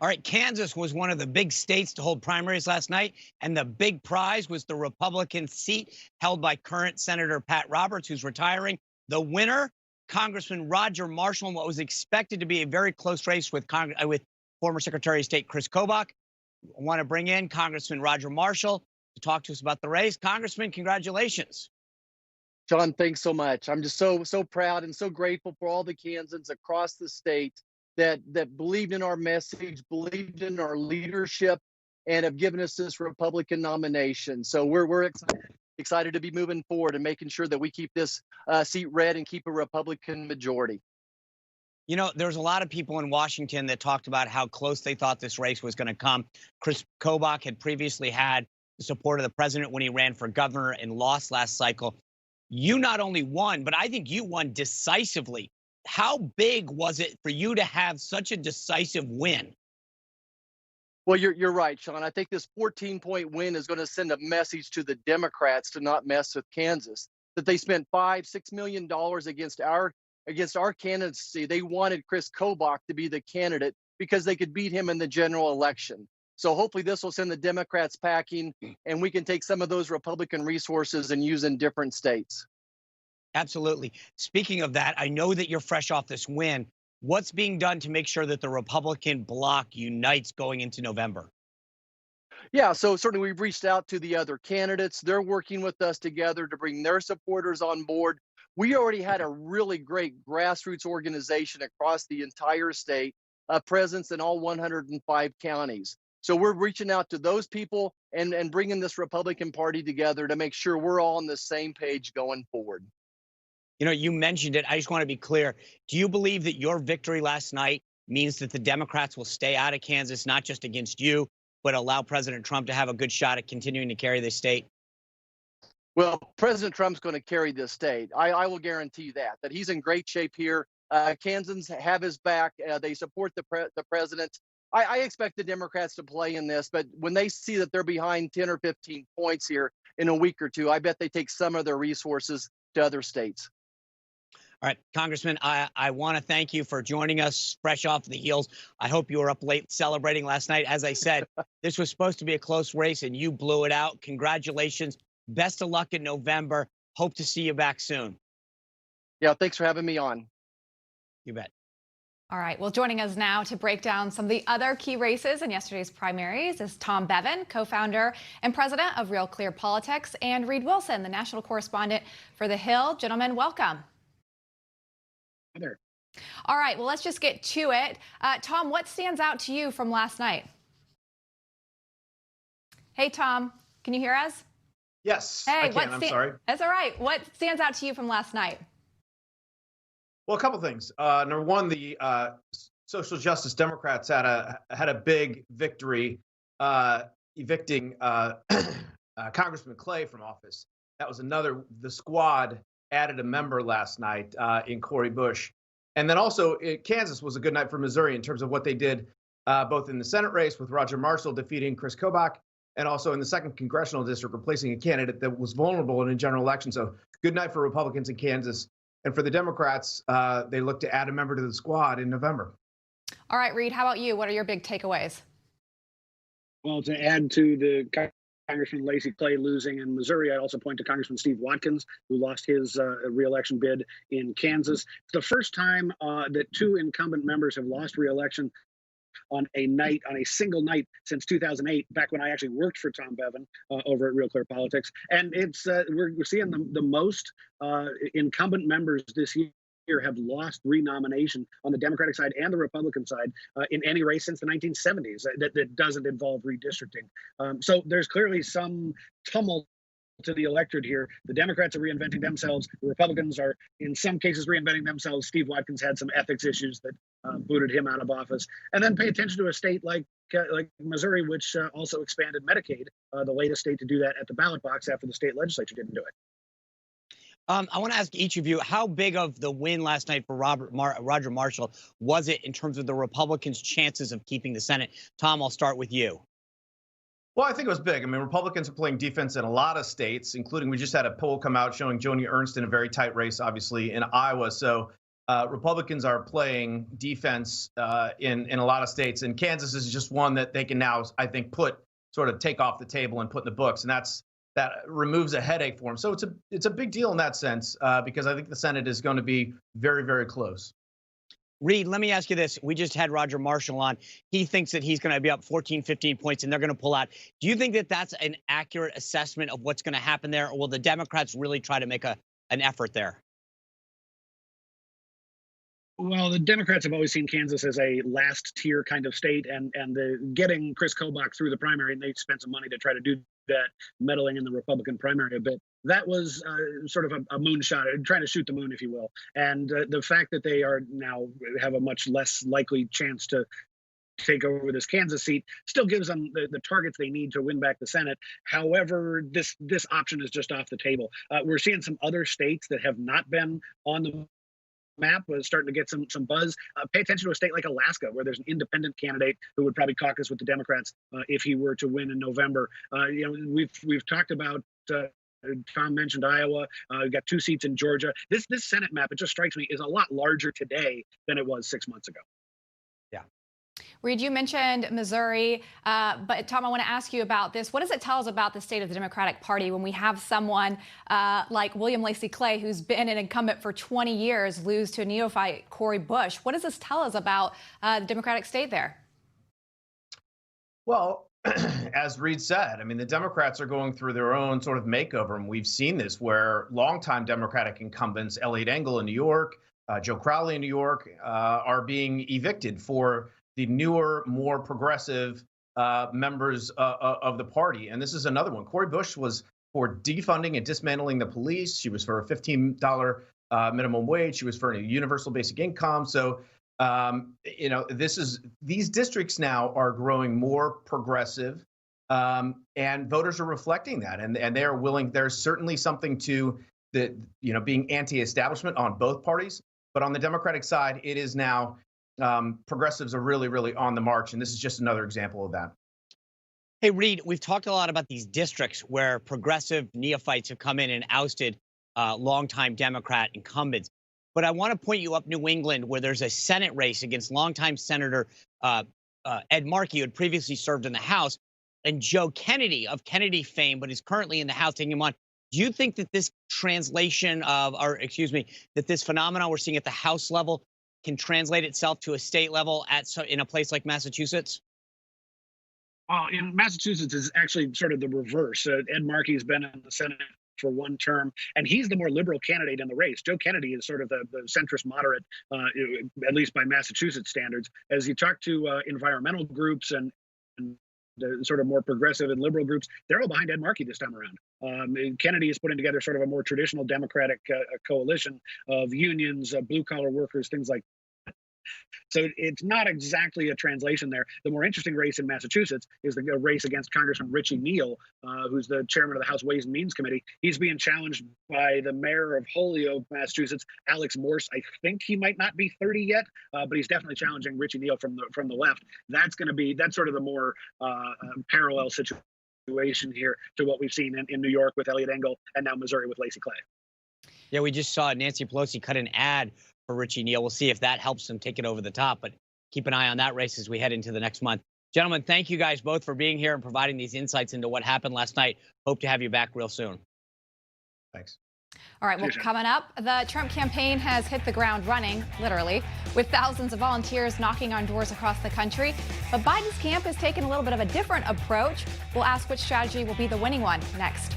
All right, Kansas was one of the big states to hold primaries last night, and the big prize was the Republican seat held by current Senator Pat Roberts, who's retiring. The winner, Congressman Roger Marshall, in what was expected to be a very close race with former Secretary of State Kris Kobach. I want to bring in Congressman Roger Marshall to talk to us about the race. Congressman, congratulations. John, thanks so much. I'm just so proud and so grateful for all the Kansans across the state that believed in our message, believed in our leadership, and have given us this Republican nomination. So we're excited to be moving forward and making sure that we keep this seat red and keep a Republican majority. You know, there's a lot of people in Washington that talked about how close they thought this race was going to come. Kris Kobach had previously had the support of the president when he ran for governor and lost last cycle. You not only won, but I think you won decisively. How big was it for you to have such a decisive win? Well, you're right, Sean. I think this 14-point win is going to send a message to the Democrats to not mess with Kansas. That they spent $5-6 million against our candidacy. They wanted Kris Kobach to be the candidate because they could beat him in the general election. So hopefully this will send the Democrats packing, and we can take some of those Republican resources and use in different states. Absolutely. Speaking of that, I know that you're fresh off this win. What's being done to make sure that the Republican bloc unites going into November? Yeah, so certainly we've reached out to the other candidates. They're working with us together to bring their supporters on board. We already had a really great grassroots organization across the entire state, a presence in all 105 counties. So we're reaching out to those people and bringing this Republican Party together to make sure we're all on the same page going forward. You know, you mentioned it. I just want to be clear. Do you believe that your victory last night means that the Democrats will stay out of Kansas, not just against you, but allow President Trump to have a good shot at continuing to carry the state? Well, President Trump's going to carry this state. I will guarantee that he's in great shape here. Kansans have his back. They support the president. I expect the Democrats to play in this, but when they see that they're behind 10 or 15 points here in a week or two, I bet they take some of their resources to other states. All right, Congressman, I want to thank you for joining us fresh off the heels. I hope you were up late celebrating last night. As I said, this was supposed to be a close race, and you blew it out. Congratulations. Best of luck in November. Hope to see you back soon. Yeah, thanks for having me on. You bet. All right, well, joining us now to break down some of the other key races in yesterday's primaries is Tom Bevan, co-founder and president of Real Clear Politics, and Reid Wilson, the national correspondent for The Hill. Gentlemen, welcome. Hi there. All right, well, let's just get to it. Tom, what stands out to you from last night? Hey, Tom, can you hear us? Yes, hey, I can. I'm sorry. That's all right. What stands out to you from last night? Well, a couple things. Number one, the social justice Democrats had a big victory, evicting Congressman Clay from office. That was another. The squad added a member last night in Cori Bush, and then also Kansas was a good night for Missouri in terms of what they did, both in the Senate race with Roger Marshall defeating Kris Kobach, and also in the 2nd congressional district replacing a candidate that was vulnerable in a general election. So good night for Republicans in Kansas. And for the Democrats, they look to add a member to the squad in November. All right, Reid, how about you? What are your big takeaways? Well, to add to the Congressman Lacy Clay losing in Missouri, I'd also point to Congressman Steve Watkins, who lost his re-election bid in Kansas. It's the first time that 2 incumbent members have lost re-election on a single night since 2008, back when I actually worked for Tom Bevan over at Real Clear Politics. And it's we're seeing the most incumbent members this year have lost renomination on the Democratic side and the Republican side in any race since the 1970s that doesn't involve redistricting. So there's clearly some tumult to the electorate here. The Democrats are reinventing themselves. The Republicans are, in some cases, reinventing themselves. Steve Watkins had some ethics issues that booted him out of office. And then pay attention to a state like Missouri, which also expanded Medicaid, the latest state to do that at the ballot box after the state legislature didn't do it. I want to ask each of you, how big of the win last night for Roger Marshall was it in terms of the Republicans' chances of keeping the Senate? Tom, I'll start with you. Well, I think it was big. I mean, Republicans are playing defense in a lot of states, including we just had a poll come out showing Joni Ernst in a very tight race, obviously, in Iowa. So Republicans are playing defense in a lot of states, and Kansas is just one that they can now, I think, take off the table and put in the books, and that removes a headache for them. So it's a big deal in that sense because I think the Senate is going to be very, very close. Reid, let me ask you this. We just had Roger Marshall on. He thinks that he's going to be up 14, 15 points, and they're going to pull out. Do you think that that's an accurate assessment of what's going to happen there, or will the Democrats really try to make an effort there? Well, the Democrats have always seen Kansas as a last tier kind of state, and getting Kris Kobach through the primary, and they spent some money to try to do that, meddling in the Republican primary a bit. That was sort of a moonshot, trying to shoot the moon, if you will. And the fact that they are now have a much less likely chance to take over this Kansas seat still gives them the targets they need to win back the Senate. However, this option is just off the table. We're seeing some other states that have not been on the map was starting to get some buzz. Pay attention to a state like Alaska, where there's an independent candidate who would probably caucus with the Democrats if he were to win in November. We've talked about. Tom mentioned Iowa. We've got 2 seats in Georgia. This Senate map, it just strikes me, is a lot larger today than it was 6 months ago. Yeah. Reid, you mentioned Missouri, but Tom, I want to ask you about this. What does it tell us about the state of the Democratic Party when we have someone like William Lacey Clay, who's been an incumbent for 20 years, lose to a neophyte, Cori Bush? What does this tell us about the Democratic state there? Well, as Reid said, I mean, the Democrats are going through their own sort of makeover, and we've seen this where longtime Democratic incumbents, Elliot Engel in New York, Joe Crowley in New York, are being evicted for the newer, more progressive members of the party. And this is another one. Cori Bush was for defunding and dismantling the police. She was for a $15 minimum wage. She was for a universal basic income. So these districts now are growing more progressive, and voters are reflecting that, and they are willing. There's certainly something to being anti-establishment on both parties, but on the Democratic side, it is now progressives are really, really on the march, and this is just another example of that. Hey, Reid, we've talked a lot about these districts where progressive neophytes have come in and ousted longtime Democrat incumbents. But I want to point you up New England, where there's a Senate race against longtime Senator Ed Markey, who had previously served in the House, and Joe Kennedy of Kennedy fame, but is currently in the House taking him on. Do you think that this that this phenomenon we're seeing at the House level can translate itself to a state level in a place like Massachusetts? In Massachusetts, is actually sort of the reverse. Ed Markey's been in the Senate for one term, and he's the more liberal candidate in the race. Joe Kennedy is sort of the centrist moderate, at least by Massachusetts standards. As you talk to environmental groups and the sort of more progressive and liberal groups, they're all behind Ed Markey this time around. Kennedy is putting together sort of a more traditional Democratic coalition of unions, blue-collar workers, things like that. So it's not exactly a translation there. The more interesting race in Massachusetts is the race against Congressman Richie Neal, who's the chairman of the House Ways and Means Committee. He's being challenged by the mayor of Holyoke, Massachusetts, Alex Morse. I think he might not be 30 yet, but he's definitely challenging Richie Neal from the left. That's sort of the more parallel situation here to what we've seen in New York with Elliot Engel and now Missouri with Lacey Clay. Yeah, we just saw Nancy Pelosi cut an ad for Richie Neal. We'll see if that helps him take it over the top, but keep an eye on that race as we head into the next month. Gentlemen, thank you guys both for being here and providing these insights into what happened last night. Hope to have you back real soon. Thanks. All right, well, coming up, the Trump campaign has hit the ground running, literally, with thousands of volunteers knocking on doors across the country. But Biden's camp is taking a little bit of a different approach. We'll ask which strategy will be the winning one next.